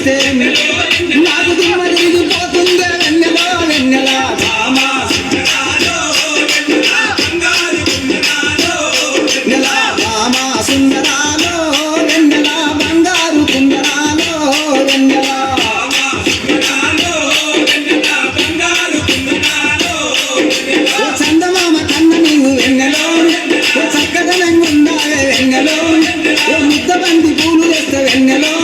చూస్తే నాకు దుమ్మ తిరిగిపోతుందే వెన్నెలా వెన్నెలా భామా వెన్నెలా భామా సుందరాలో వెన్నెలా బంగారు కుందరాలో వెన్నెలా చందమామ కన్న నీవు వెన్నెలో చక్కదనంగుండావే వెన్నెలో ముద్దబంది పూలు తెస్తే వెన్నెలో